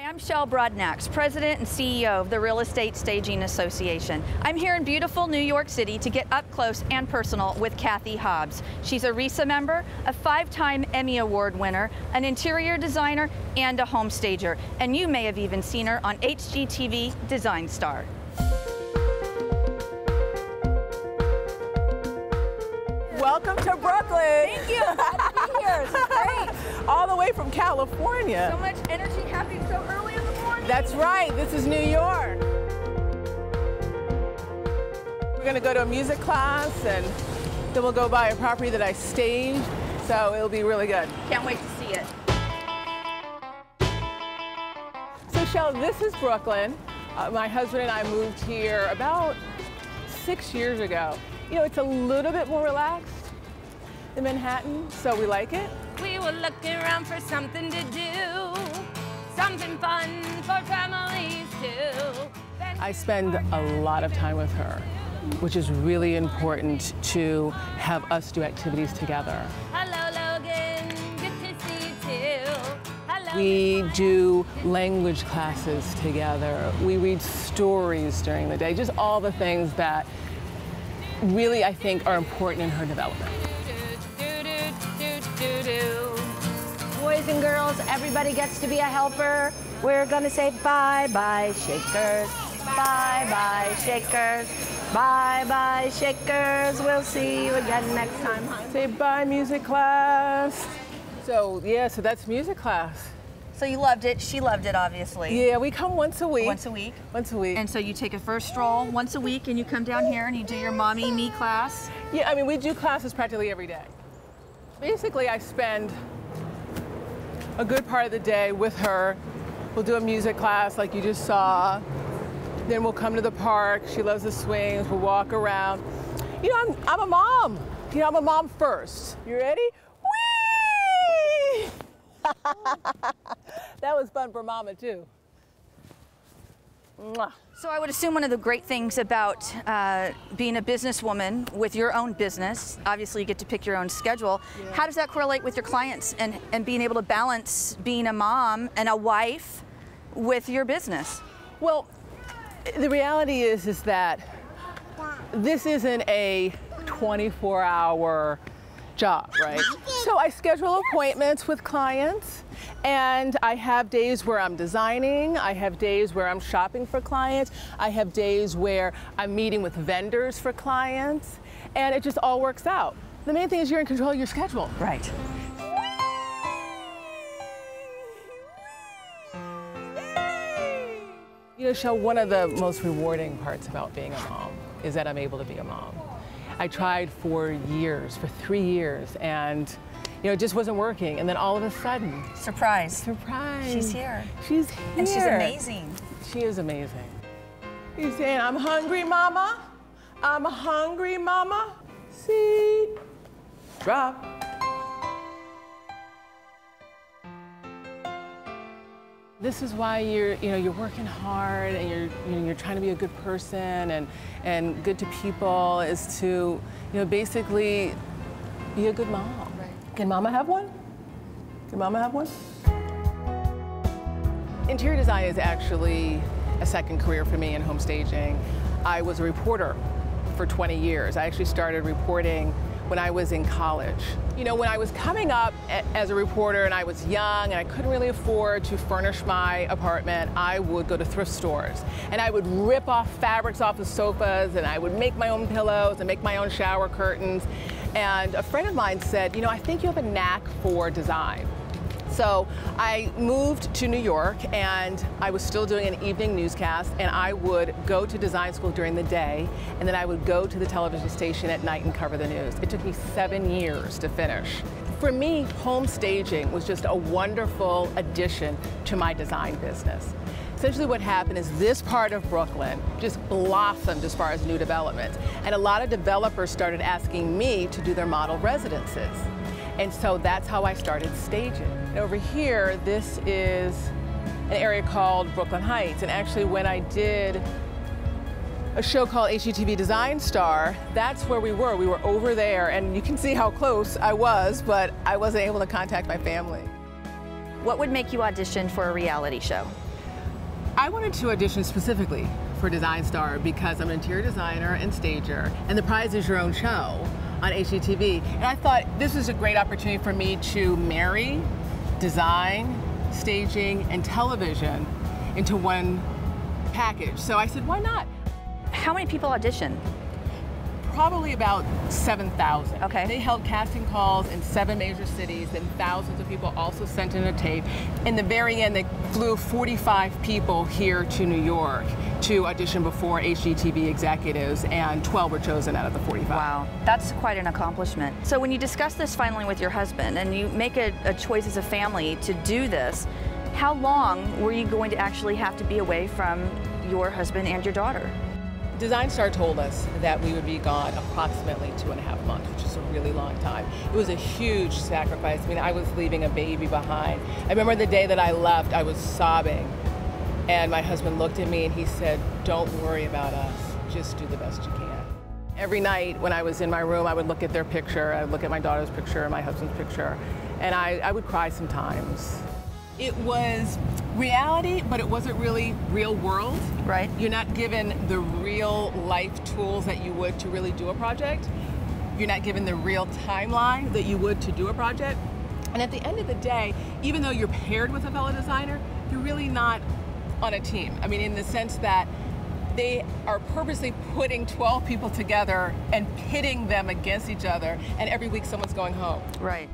Hi, I'm Brodnax, President and CEO of the Real Estate Staging Association. I'm here in beautiful New York City to get up close and personal with Cathy Hobbs. She's a RISA member, a 5-time Emmy Award winner, an interior designer, and a home stager. And you may have even seen her on HGTV Design Star. Welcome to Brooklyn. Thank you. Glad to be here. This is great. All the way from California. So much energy happening so early in the morning. That's right. This is New York. We're going to go to a music class, and then we'll go by a property that I staged. So it'll be really good. Can't wait to see it. So, Shell, this is Brooklyn. My husband and I moved here about 6 years ago. You know, it's a little bit more relaxed than Manhattan, so we like it. We were looking around for something to do, something fun for families too. I spend a lot of time with her, which is really important to have us do activities together. Hello, Logan. Good to see you too. Hello. We do language classes together. We read stories during the day, just all the things that really, I think, are important in her development. Boys and girls, everybody gets to be a helper. We're gonna say bye-bye, shakers. Bye-bye, shakers. Bye-bye, shakers. We'll see you again next time. Say bye, music class. So, yeah, so that's music class. So you loved it. She loved it, obviously. Yeah, we come once a week. Once a week? Once a week. And so you take a first stroll once a week and you come down here and you do your mommy, me class? Yeah, I mean, we do classes practically every day. Basically, I spend a good part of the day with her. We'll do a music class like you just saw. Then we'll come to the park. She loves the swings. We'll walk around. You know, I'm a mom. You know, I'm a mom first. You ready? Whee! That was fun for Mama, too. Mwah. So I would assume one of the great things about being a businesswoman with your own business, obviously you get to pick your own schedule. Yeah. How does that correlate with your clients and being able to balance being a mom and a wife with your business? Well, the reality is that this isn't a 24-hour job, right? So I schedule appointments with clients, and I have days where I'm designing, I have days where I'm shopping for clients, I have days where I'm meeting with vendors for clients, and it just all works out. The main thing is you're in control of your schedule. Right. You know, Shel, one of the most rewarding parts about being a mom is that I'm able to be a mom. I tried for years, for 3 years, and you know, it just wasn't working. And then all of a sudden, surprise. Surprise. She's here. She's here. And she's amazing. She is amazing. He's saying, I'm hungry, mama. I'm hungry, mama. Seed. Drop. This is why you're working hard and you're trying to be a good person and good to people, is to basically be a good mom. Right. Can Mama have one? Can Mama have one? Interior design is actually a second career for me in home staging. I was a reporter for 20 years. I actually started reporting when I was in college. You know, when I was coming up as a reporter and I was young and I couldn't really afford to furnish my apartment, I would go to thrift stores and I would rip off fabrics off the sofas and I would make my own pillows and make my own shower curtains. And a friend of mine said, you know, I think you have a knack for design. So I moved to New York and I was still doing an evening newscast, and I would go to design school during the day and then I would go to the television station at night and cover the news. It took me 7 years to finish. For me, home staging was just a wonderful addition to my design business. Essentially what happened is this part of Brooklyn just blossomed as far as new developments, and a lot of developers started asking me to do their model residences. And so that's how I started staging. And over here, this is an area called Brooklyn Heights. And actually, when I did a show called HGTV Design Star, that's where we were. We were over there, and you can see how close I was, but I wasn't able to contact my family. What would make you audition for a reality show? I wanted to audition specifically for Design Star because I'm an interior designer and stager, and the prize is your own show on HGTV. And I thought this was a great opportunity for me to marry design, staging, and television into one package. So I said, why not? How many people audition? Probably about 7,000. Okay. They held casting calls in 7 major cities, and thousands of people also sent in a tape. In the very end, they flew 45 people here to New York to audition before HGTV executives, and 12 were chosen out of the 45. Wow, that's quite an accomplishment. So when you discuss this finally with your husband and you make a choice as a family to do this, how long were you going to actually have to be away from your husband and your daughter? Design Star told us that we would be gone approximately 2.5 months, which is a really long time. It was a huge sacrifice. I mean, I was leaving a baby behind. I remember the day that I left, I was sobbing. And my husband looked at me and he said, don't worry about us, just do the best you can. Every night when I was in my room, I would look at their picture, I would look at my daughter's picture and my husband's picture, and I would cry sometimes. It was reality, but it wasn't really real world. Right. You're not given the real life tools that you would to really do a project. You're not given the real timeline that you would to do a project. And at the end of the day, even though you're paired with a fellow designer, you're really not on a team. I mean, in the sense that they are purposely putting 12 people together and pitting them against each other, and every week someone's going home. Right.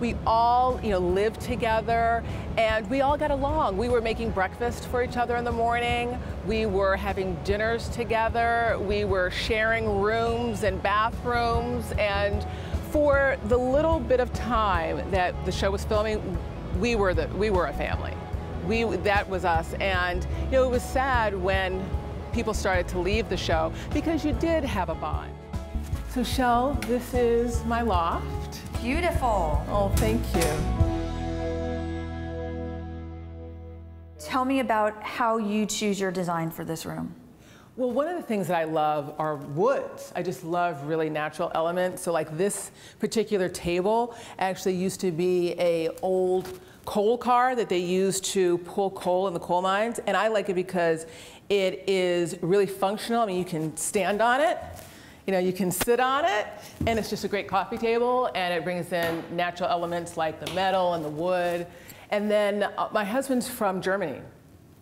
We all, lived together, and we all got along. We were making breakfast for each other in the morning. We were having dinners together. We were sharing rooms and bathrooms. And for the little bit of time that the show was filming, we were a family. That was us. And it was sad when people started to leave the show because you did have a bond. So Shell, this is my loft. Beautiful. Oh, thank you. Tell me about how you choose your design for this room. Well, one of the things that I love are woods. I just love really natural elements. So like this particular table actually used to be an old coal car that they used to pull coal in the coal mines. And I like it because it is really functional. I mean, you can stand on it. You can sit on it, and it's just a great coffee table, and it brings in natural elements like the metal and the wood. And then my husband's from Germany,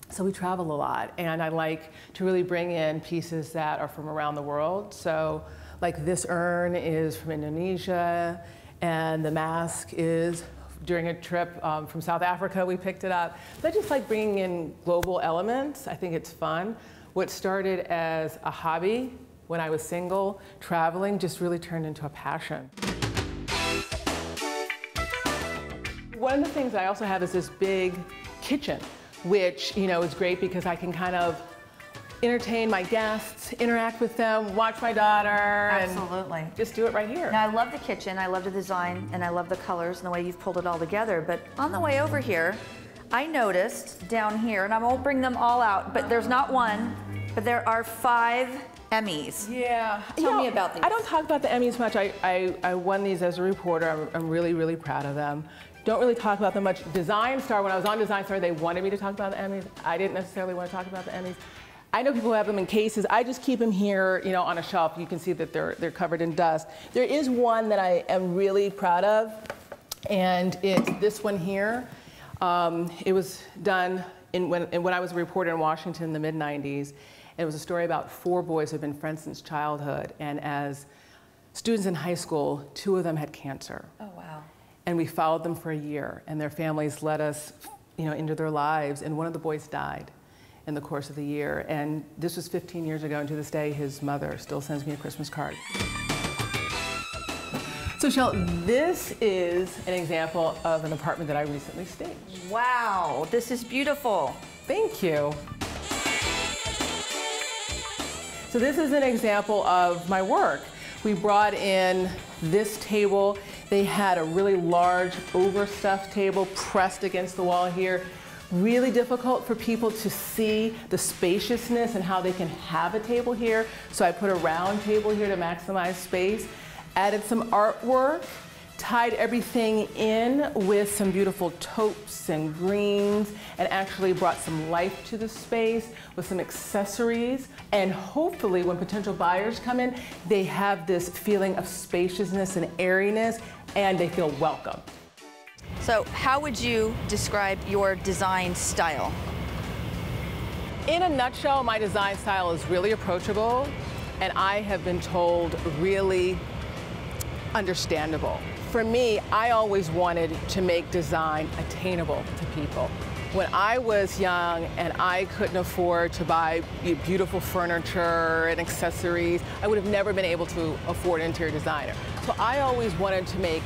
so we travel a lot, and I like to really bring in pieces that are from around the world. So like this urn is from Indonesia, and the mask is during a trip from South Africa, we picked it up. So I just like bringing in global elements. I think it's fun. What started as a hobby when I was single, traveling just really turned into a passion. One of the things I also have is this big kitchen, which is great because I can kind of entertain my guests, interact with them, watch my daughter, Absolutely. And just do it right here. Now, I love the kitchen, I love the design, and I love the colors and the way you've pulled it all together. But on the way over here, I noticed down here, and I won't bring them all out, but there's not one, but there are 5 Emmys. Yeah. Tell me about these. I don't talk about the Emmys much. I won these as a reporter. I'm really, really proud of them. Don't really talk about them much. Design Star, when I was on Design Star, they wanted me to talk about the Emmys. I didn't necessarily want to talk about the Emmys. I know people have them in cases. I just keep them here, on a shelf. You can see that they're covered in dust. There is one that I am really proud of, and it's this one here. It was done when I was a reporter in Washington in the mid-90s. It was a story about 4 boys who had been friends since childhood, and as students in high school, 2 of them had cancer. Oh, wow. And we followed them for a year, and their families led us, into their lives, and one of the boys died in the course of the year. And this was 15 years ago, and to this day, his mother still sends me a Christmas card. So, Shell, this is an example of an apartment that I recently staged. Wow, this is beautiful. Thank you. So this is an example of my work. We brought in this table. They had a really large overstuffed table pressed against the wall here. Really difficult for people to see the spaciousness and how they can have a table here. So I put a round table here to maximize space. Added some artwork tied everything in with some beautiful taupes and greens, and actually brought some life to the space with some accessories. And hopefully when potential buyers come in, they have this feeling of spaciousness and airiness, and they feel welcome. So how would you describe your design style? In a nutshell, my design style is really approachable, and I have been told really understandable. For me, I always wanted to make design attainable to people. When I was young and I couldn't afford to buy beautiful furniture and accessories, I would have never been able to afford an interior designer. So I always wanted to make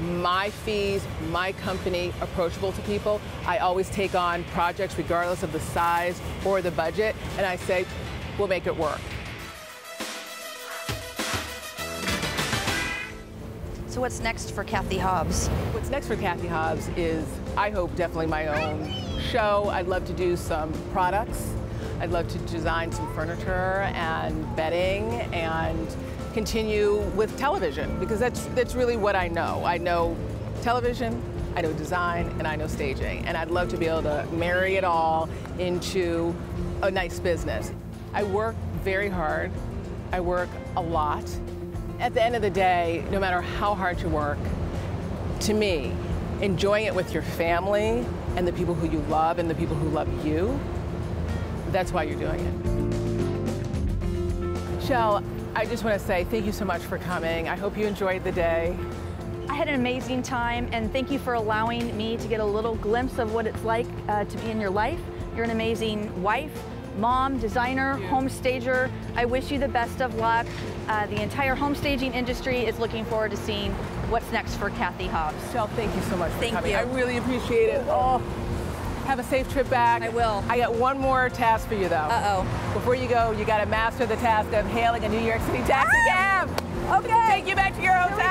my fees, my company approachable to people. I always take on projects regardless of the size or the budget, and I say, we'll make it work. So what's next for Cathy Hobbs? What's next for Cathy Hobbs is, I hope, definitely my own show. I'd love to do some products. I'd love to design some furniture and bedding and continue with television, because that's really what I know. I know television, I know design, and I know staging. And I'd love to be able to marry it all into a nice business. I work very hard. I work a lot. At the end of the day, no matter how hard you work, to me, enjoying it with your family and the people who you love and the people who love you, that's why you're doing it. Shell, I just want to say thank you so much for coming. I hope you enjoyed the day. I had an amazing time, and thank you for allowing me to get a little glimpse of what it's like to be in your life. You're an amazing wife, mom, designer, home stager. I wish you the best of luck. The entire home staging industry is looking forward to seeing what's next for Cathy Hobbs. Shell, thank you so much for coming. You. I really appreciate it. Oh, have a safe trip back. I will. I got one more task for you, though. Uh-oh. Before you go, you got to master the task of hailing a New York City taxi cab. Okay. Take you back to your hotel.